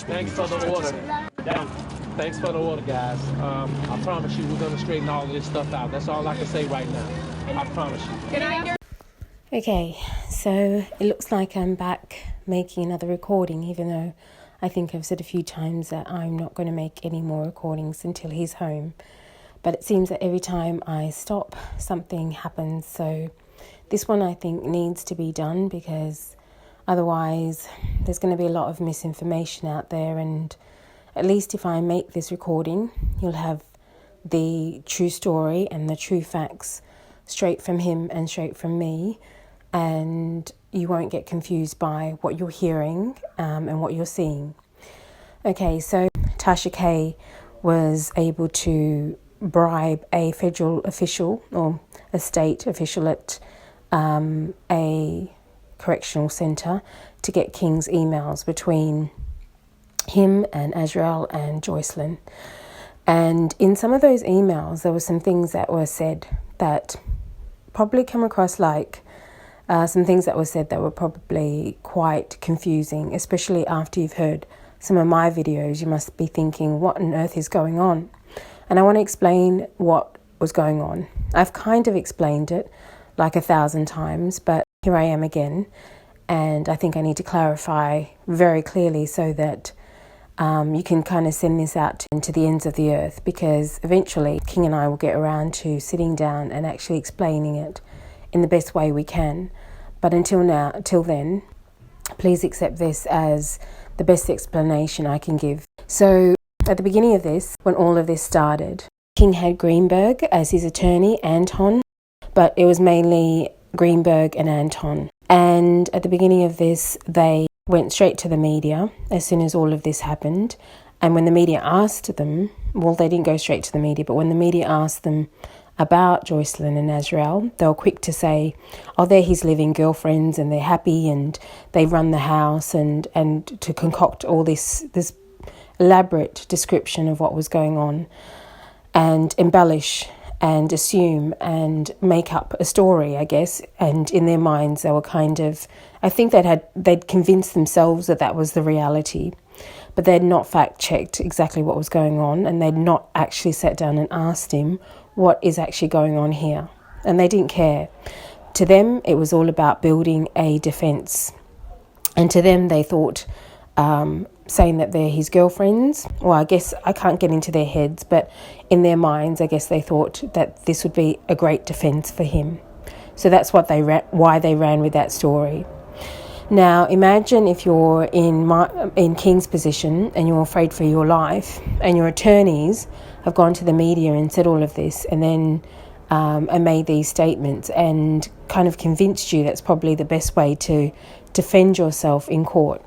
Thanks for the order. Thanks for the order, guys. I promise you we're going to straighten all of this stuff out. That's all I can say right now. I promise you. Okay, so it looks like I'm back making another recording, even though I think I've said a few times that I'm not going to make any more recordings until he's home. But it seems that every time I stop, something happens. So this one I think needs to be done, because otherwise there's going to be a lot of misinformation out there. And at least if I make this recording, you'll have the true story and the true facts straight from him and straight from me. And you won't get confused by what you're hearing and what you're seeing. Okay, so Tasha K was able to bribe a federal official or a state official at a correctional centre to get King's emails between him and Azriel and Joycelyn. And in some of those emails, there were some things that were said that probably come across like some things that were said that were probably quite confusing, especially after you've heard some of my videos. You must be thinking, what on earth is going on? And I want to explain what was going on. I've kind of explained it like 1,000 times, but here I am again. And I think I need to clarify very clearly so that you can kind of send this out to the ends of the earth, because eventually King and I will get around to sitting down and actually explaining it in the best way we can. But until then, please accept this as the best explanation I can give. So at the beginning of this, when all of this started, King had Greenberg as his attorney, Anton, but it was mainly Greenberg and Anton. And at the beginning of this, they went straight to the media as soon as all of this happened. And when the media asked them, well, they didn't go straight to the media, but when the media asked them about Joycelyn and Azriel, they were quick to say, oh, they're his living girlfriends and they're happy and they run the house, and to concoct all this elaborate description of what was going on and embellish and assume and make up a story, I guess. And in their minds, they were kind of, I think they'd convinced themselves that that was the reality, but they'd not fact-checked exactly what was going on, and they'd not actually sat down and asked him what is actually going on here. And they didn't care. To them, it was all about building a defence. And to them, they thought saying that they're his girlfriends, well, I guess I can't get into their heads, but in their minds, I guess they thought that this would be a great defence for him. So that's what why they ran with that story. Now, imagine if you're in King's position and you're afraid for your life, and your attorneys have gone to the media and said all of this, and then and made these statements and kind of convinced you that's probably the best way to defend yourself in court,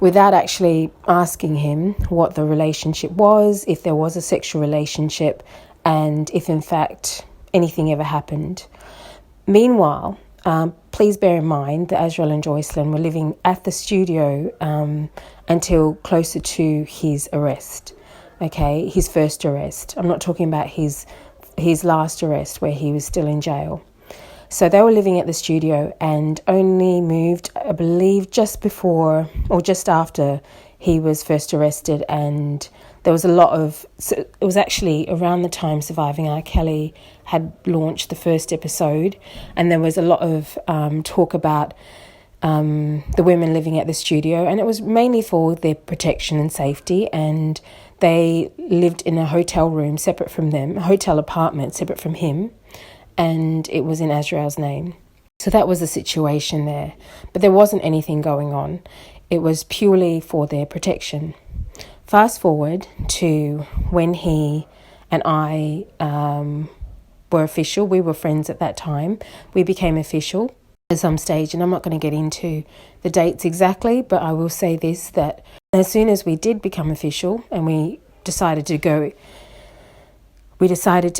without actually asking him what the relationship was, if there was a sexual relationship, and if in fact anything ever happened. Meanwhile, please bear in mind that Azriel and Joycelyn were living at the studio until closer to his arrest. Okay, his first arrest. I'm not talking about his last arrest where he was still in jail. So they were living at the studio and only moved, I believe, just before or just after he was first arrested. And there was it was actually around the time Surviving R. Kelly had launched the first episode, and there was a lot of talk about the women living at the studio, and it was mainly for their protection and safety. And they lived in a hotel room separate from them, a hotel apartment separate from him, and it was in Azriel's name. So that was the situation there. But there wasn't anything going on. It was purely for their protection. Fast forward to when he and I were official. We were friends at that time. We became official at some stage, and I'm not going to get into the dates exactly, but I will say this, that as soon as we did become official and we decided to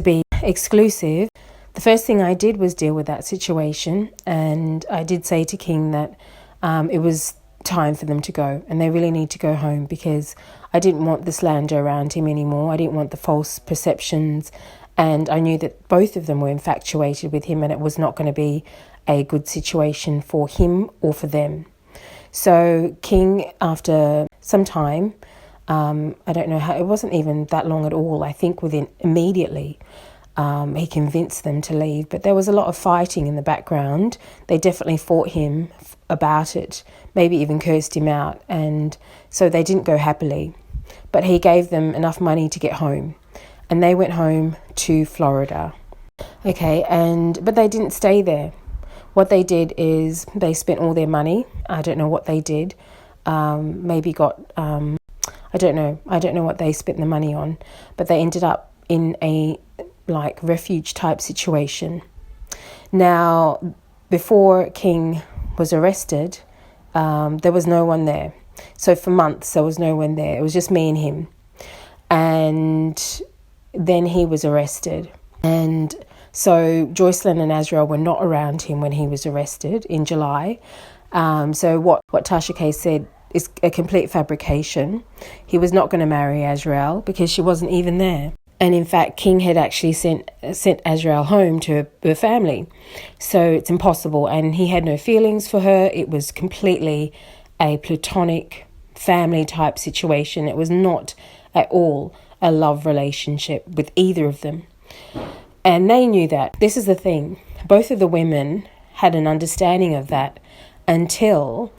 be exclusive, the first thing I did was deal with that situation, and I did say to King that it was time for them to go and they really need to go home, because I didn't want the slander around him anymore. I didn't want the false perceptions, and I knew that both of them were infatuated with him, and it was not going to be a good situation for him or for them. So King, after some time, I don't know how, it wasn't even that long at all. I think within immediately, he convinced them to leave. But there was a lot of fighting in the background. They definitely fought him about it, maybe even cursed him out. And so they didn't go happily. But he gave them enough money to get home. And they went home to Florida. Okay, but they didn't stay there. What they did is they spent all their money. I don't know what they did. Maybe got, I don't know what they spent the money on. But they ended up in a refuge type situation. Now, before King was arrested, there was no one there. So for months, there was no one there. It was just me and him. And then he was arrested. And so Joycelyn and Azriel were not around him when he was arrested in July. So what Tasha K said is a complete fabrication. He was not going to marry Azriel because she wasn't even there. And in fact, King had actually sent Azriel home to her family. So it's impossible. And he had no feelings for her. It was completely a platonic family type situation. It was not at all a love relationship with either of them. And they knew that. This is the thing. Both of the women had an understanding of that until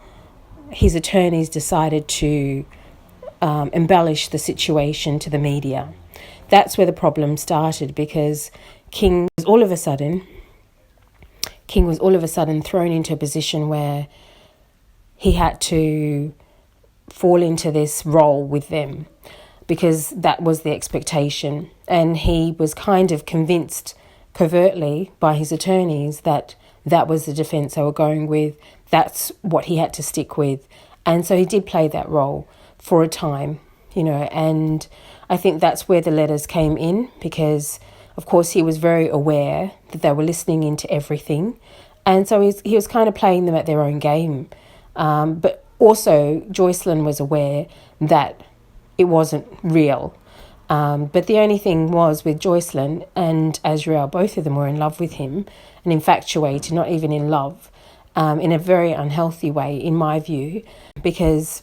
his attorneys decided to embellish the situation to the media. That's where the problem started, because King was all of a sudden thrown into a position where he had to fall into this role with them, because that was the expectation. And he was kind of convinced covertly by his attorneys that that was the defence they were going with. That's what he had to stick with. And so he did play that role for a time, and I think that's where the letters came in, because, of course, he was very aware that they were listening into everything. And so he was kind of playing them at their own game. But also, Joycelyn was aware that it wasn't real. But the only thing was with Joycelyn and Azriel, both of them were in love with him and infatuated, not even in love, in a very unhealthy way, in my view, because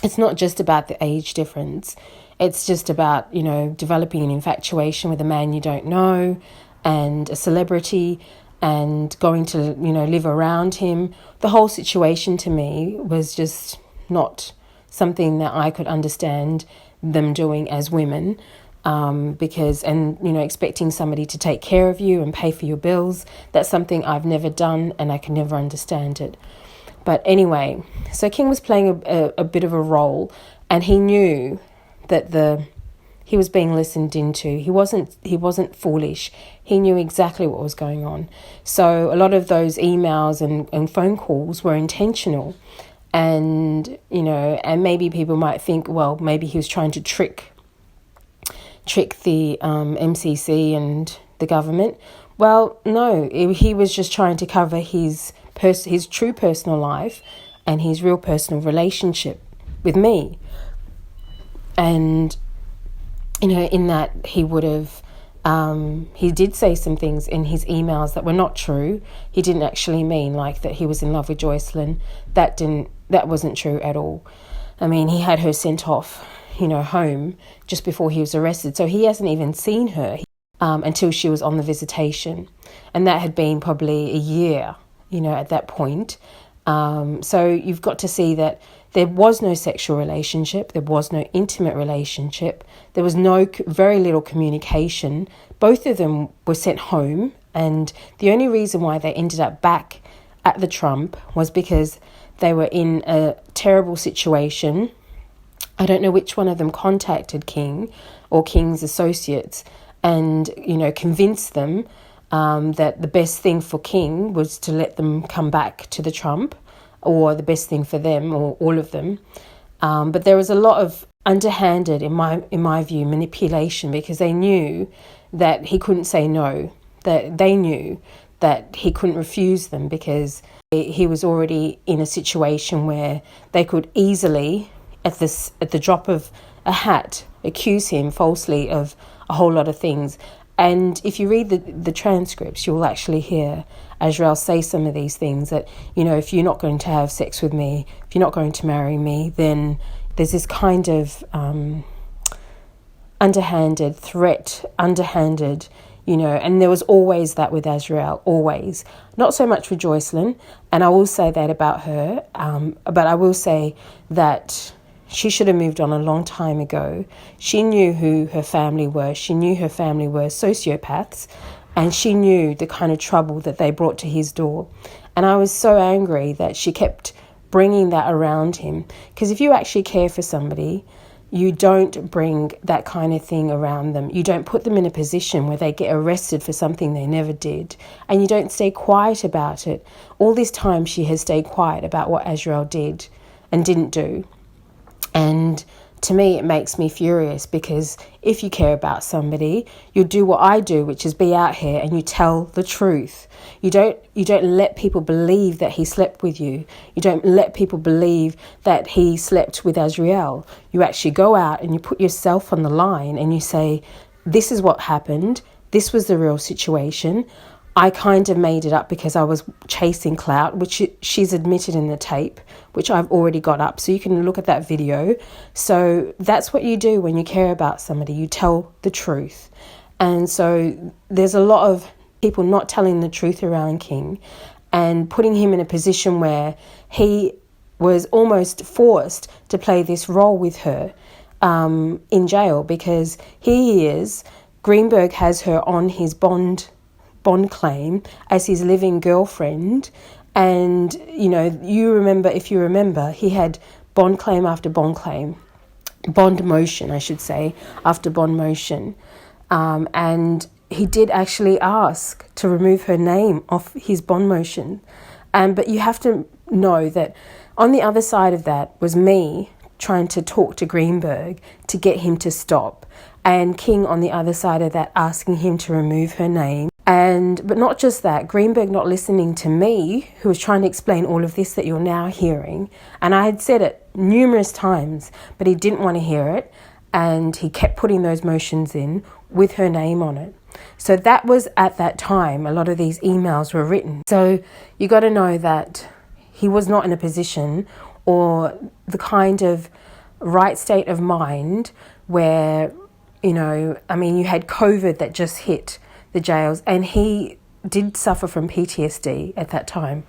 it's not just about the age difference. It's just about, developing an infatuation with a man you don't know and a celebrity and going to, live around him. The whole situation to me was just not something that I could understand them doing as women, because expecting somebody to take care of you and pay for your bills, that's something I've never done and I can never understand it. But anyway, so King was playing a bit of a role, and he knew that he was being listened into. He wasn't foolish. He knew exactly what was going on. So a lot of those emails and phone calls were intentional. And, and maybe people might think, well, maybe he was trying to trick the MCC and the government. Well, no, he was just trying to cover his true personal life and his real personal relationship with me. And, in that he would have, he did say some things in his emails that were not true. He didn't actually mean that he was in love with Joycelyn. That wasn't true at all. I mean, he had her sent off, home just before he was arrested. So he hasn't even seen her until she was on the visitation. And that had been probably a year, at that point. So you've got to see that there was no sexual relationship. There was no intimate relationship. There was very little communication. Both of them were sent home. And the only reason why they ended up back at the Trump was because they were in a terrible situation. I don't know which one of them contacted King or King's associates and, convinced them that the best thing for King was to let them come back to the Trump, or the best thing for them, or all of them. But there was a lot of underhanded, in my view, manipulation, because they knew that he couldn't say no, that they knew that he couldn't refuse them, because he was already in a situation where they could easily, at the drop of a hat, accuse him falsely of a whole lot of things. And if you read the transcripts, you'll actually hear Azriel say some of these things that, if you're not going to have sex with me, if you're not going to marry me, then there's this kind of underhanded threat, and there was always that with Azriel, always. Not so much with Joycelyn, and I will say that about her, but I will say that she should have moved on a long time ago. She knew who her family were. She knew her family were sociopaths, and she knew the kind of trouble that they brought to his door. And I was so angry that she kept bringing that around him. Because if you actually care for somebody, you don't bring that kind of thing around them. You don't put them in a position where they get arrested for something they never did. And you don't stay quiet about it. All this time she has stayed quiet about what Azriel did and didn't do. And to me, it makes me furious, because if you care about somebody, you'll do what I do, which is be out here and you tell the truth. You don't let people believe that he slept with you. You don't let people believe that he slept with Azriel. You actually go out and you put yourself on the line and you say, this is what happened. This was the real situation. I kind of made it up because I was chasing clout, which she's admitted in the tape, which I've already got up. So you can look at that video. So that's what you do when you care about somebody. You tell the truth. And so there's a lot of people not telling the truth around King and putting him in a position where he was almost forced to play this role with her in jail, because here he is. Greenberg has her on his bond claim as his living girlfriend, and if you remember, he had bond claim after bond claim, bond motion I should say, after bond motion, and he did actually ask to remove her name off his bond motion, but you have to know that on the other side of that was me trying to talk to Greenberg to get him to stop, and King on the other side of that asking him to remove her name. But not just that, Greenberg not listening to me, who was trying to explain all of this that you're now hearing. And I had said it numerous times, but he didn't want to hear it. And he kept putting those motions in with her name on it. So that was at that time, a lot of these emails were written. So you got to know that he was not in a position or the kind of right state of mind where, you had COVID that just hit the jails, and he did suffer from PTSD at that time.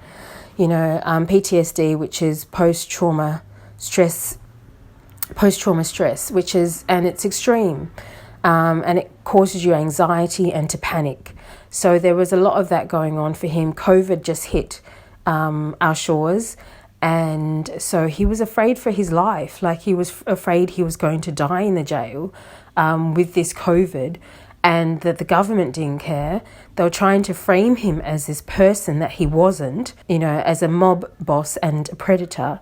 PTSD, which is post-trauma stress, and it's extreme, and it causes you anxiety and to panic. So there was a lot of that going on for him. COVID just hit our shores, and so he was afraid for his life. Like, he was afraid he was going to die in the jail with this COVID. And that the government didn't care. They were trying to frame him as this person that he wasn't, as a mob boss and a predator.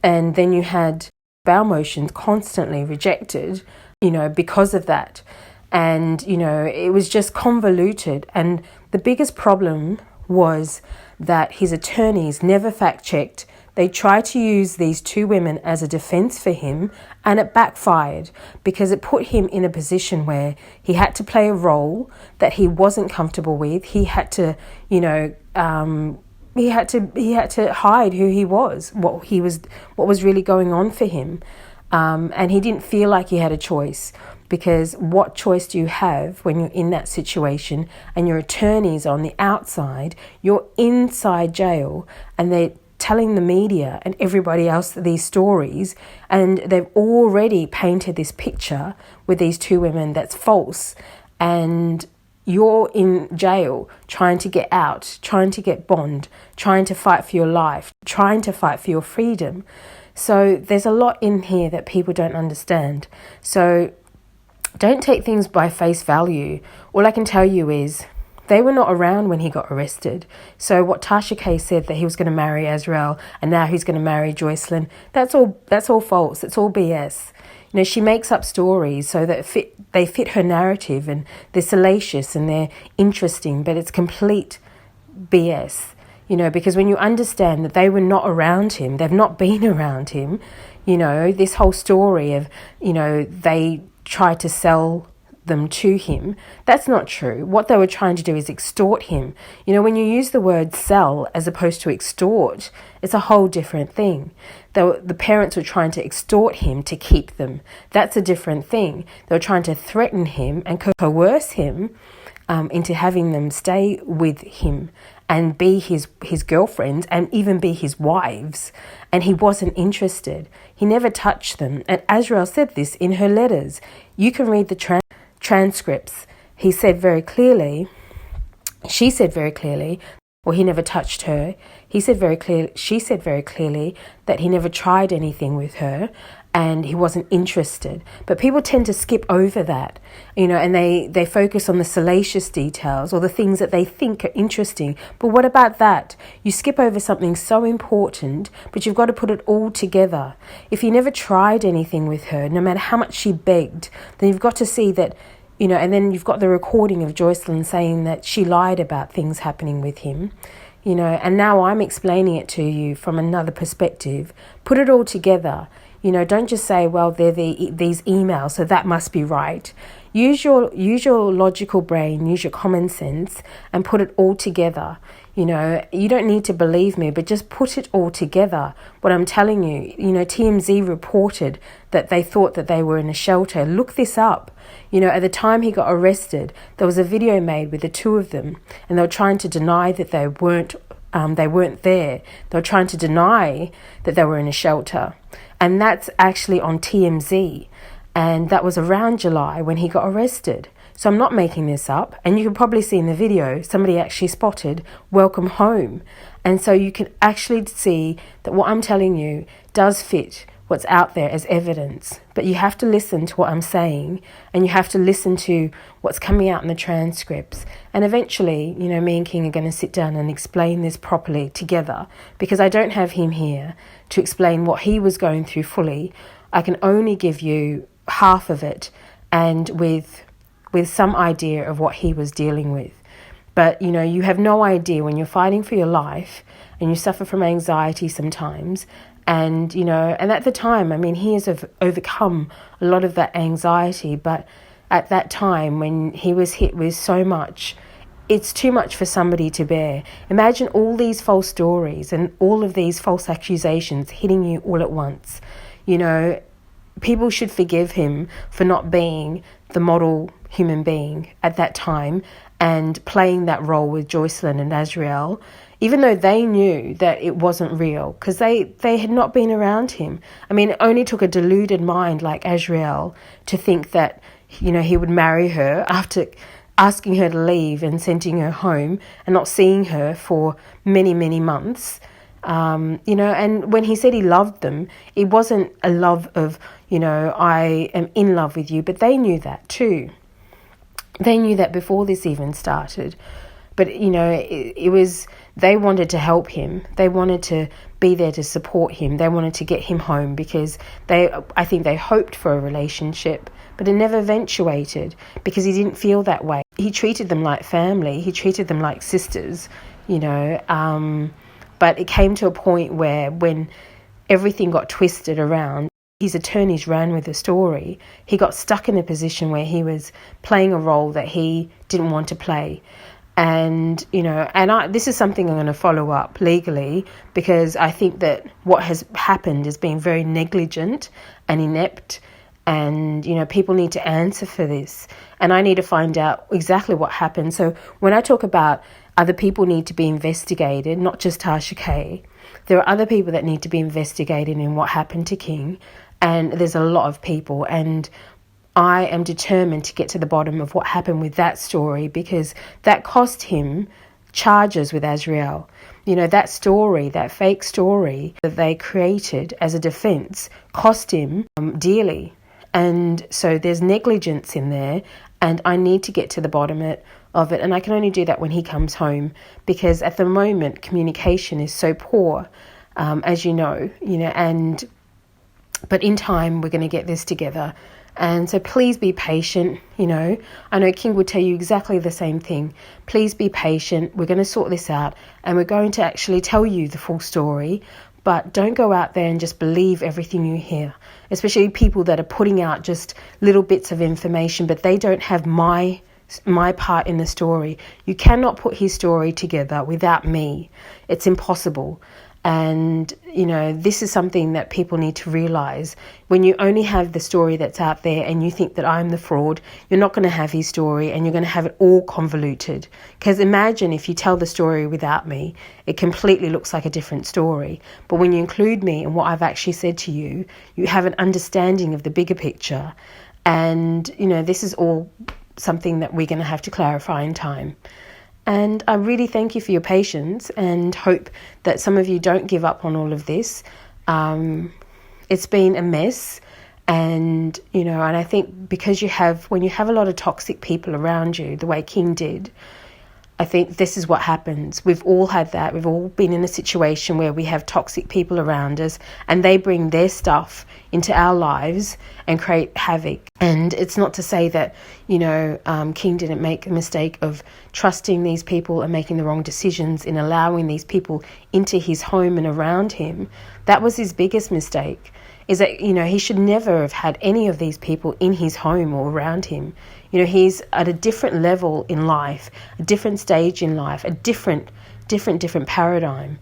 And then you had bail motions constantly rejected, because of that. And, it was just convoluted. And the biggest problem was that his attorneys never fact-checked. They tried to use these two women as a defense for him, and it backfired because it put him in a position where he had to play a role that he wasn't comfortable with. He had to, he had to hide who he was, what was really going on for him. And he didn't feel like he had a choice, because what choice do you have when you're in that situation and your attorney's on the outside, you're inside jail, and they're telling the media and everybody else these stories, and they've already painted this picture with these two women that's false, and you're in jail trying to get out, trying to get bond, trying to fight for your life, trying to fight for your freedom. So there's a lot in here that people don't understand. So don't take things by face value. All I can tell you is they were not around when he got arrested. So what Tasha K said, that he was going to marry Azriel and now he's going to marry Joycelyn, that's all false. It's all BS. She makes up stories so that they fit her narrative, and they're salacious and they're interesting, but it's complete BS. Because when you understand that they were not around him, they've not been around him, this whole story of, they tried to sell them to him. That's not true. What they were trying to do is extort him. You know, when you use the word sell as opposed to extort, it's a whole different thing. The parents were trying to extort him to keep them. That's a different thing. They were trying to threaten him and coerce him into having them stay with him and be his girlfriends and even be his wives. And he wasn't interested. He never touched them. And Azriel said this in her letters. You can read the transcripts. He said very clearly, she said very clearly, well, he never touched her. She said very clearly that he never tried anything with her and he wasn't interested. But people tend to skip over that, you know, and they focus on the salacious details or the things that they think are interesting. But what about that? You skip over something so important, but you've got to put it all together. If you never tried anything with her, no matter how much she begged, then you've got to see that, you know, and then you've got the recording of Joycelyn saying that she lied about things happening with him. You know, and now I'm explaining it to you from another perspective. Put it all together. You know, don't just say, well, they're these emails, so that must be right. Use your logical brain, use your common sense, and put it all together. You know, you don't need to believe me, but just put it all together. What I'm telling you, you know, TMZ reported that they thought that they were in a shelter. Look this up. You know, at the time he got arrested, there was a video made with the two of them, and they were trying to deny that they weren't there. They were trying to deny that they were in a shelter. And that's actually on TMZ. And that was around July when he got arrested. So I'm not making this up. And you can probably see in the video, somebody actually spotted "welcome home." And so you can actually see that what I'm telling you does fit what's out there as evidence. But you have to listen to what I'm saying, and you have to listen to what's coming out in the transcripts. And eventually, you know, me and King are going to sit down and explain this properly together, because I don't have him here to explain what he was going through fully. I can only give you half of it, and with some idea of what he was dealing with. But, you know, you have no idea when you're fighting for your life and you suffer from anxiety sometimes. And, you know, and at the time, I mean, he has overcome a lot of that anxiety. But at that time, when he was hit with so much, it's too much for somebody to bear. Imagine all these false stories and all of these false accusations hitting you all at once. You know, people should forgive him for not being the model human being at that time and playing that role with Joycelyn and Azriel, even though they knew that it wasn't real, because they had not been around him. I mean, it only took a deluded mind like Azriel to think that, you know, he would marry her after asking her to leave and sending her home and not seeing her for many, many months. You know, and when he said he loved them, it wasn't a love of, you know, I am in love with you, but they knew that too. They knew that before this even started. But, you know, it was, they wanted to help him. They wanted to be there to support him. They wanted to get him home because I think they hoped for a relationship, but it never eventuated because he didn't feel that way. He treated them like family. He treated them like sisters, you know, but it came to a point where when everything got twisted around, his attorneys ran with the story. He got stuck in a position where he was playing a role that he didn't want to play. And, you know, this is something I'm going to follow up legally, because I think that what has happened is being very negligent and inept. And, you know, people need to answer for this. And I need to find out exactly what happened. So when I talk about other people need to be investigated, not just Tasha K, there are other people that need to be investigated in what happened to King. And there's a lot of people. And I am determined to get to the bottom of what happened with that story, because that cost him charges with Azriel. You know, that story, that fake story that they created as a defense cost him dearly. And so there's negligence in there, and I need to get to the bottom of it. And I can only do that when he comes home, because at the moment communication is so poor, as you know, but in time we're going to get this together. And so please be patient. You know, I know King would tell you exactly the same thing. Please be patient. We're going to sort this out, and we're going to actually tell you the full story. But don't go out there and just believe everything you hear, especially people that are putting out just little bits of information, but they don't have my part in the story. You cannot put his story together without me. It's impossible. And, this is something that people need to realize. When you only have the story that's out there and you think that I'm the fraud, you're not going to have his story and you're going to have it all convoluted. Because imagine if you tell the story without me, it completely looks like a different story. But when you include me and what I've actually said to you, you have an understanding of the bigger picture. And, this is all something that we're going to have to clarify in time. And I really thank you for your patience and hope that some of you don't give up on all of this. It's been a mess. And, and I think because when you have a lot of toxic people around you, the way King did, I think this is what happens. We've all had that. We've all been in a situation where we have toxic people around us and they bring their stuff into our lives and create havoc. And it's not to say that, King didn't make a mistake of trusting these people and making the wrong decisions in allowing these people into his home and around him. That was his biggest mistake, is that, he should never have had any of these people in his home or around him. He's at a different level in life, a different stage in life, a different paradigm.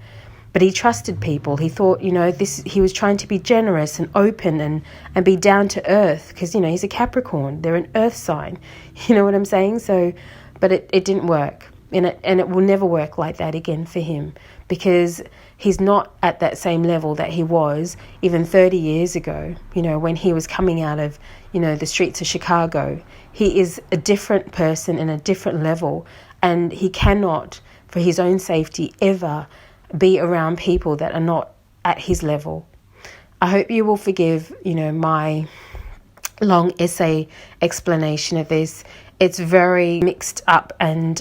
But he trusted people. He thought, he was trying to be generous and open and be down to earth because, he's a Capricorn. They're an earth sign. You know what I'm saying? So, but it didn't work. And it will never work like that again for him because he's not at that same level that he was even 30 years ago, when he was coming out of, the streets of Chicago. He is a different person in a different level, and he cannot, for his own safety, ever be around people that are not at his level. I hope you will forgive, my long essay explanation of this. It's very mixed up, and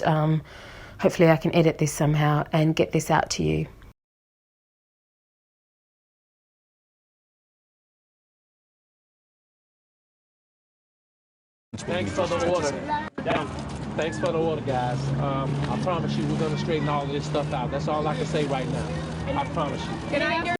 hopefully I can edit this somehow and get this out to you. Thanks for the order. Thanks for the order, guys. I promise you we're going to straighten all of this stuff out. That's all I can say right now. I promise you.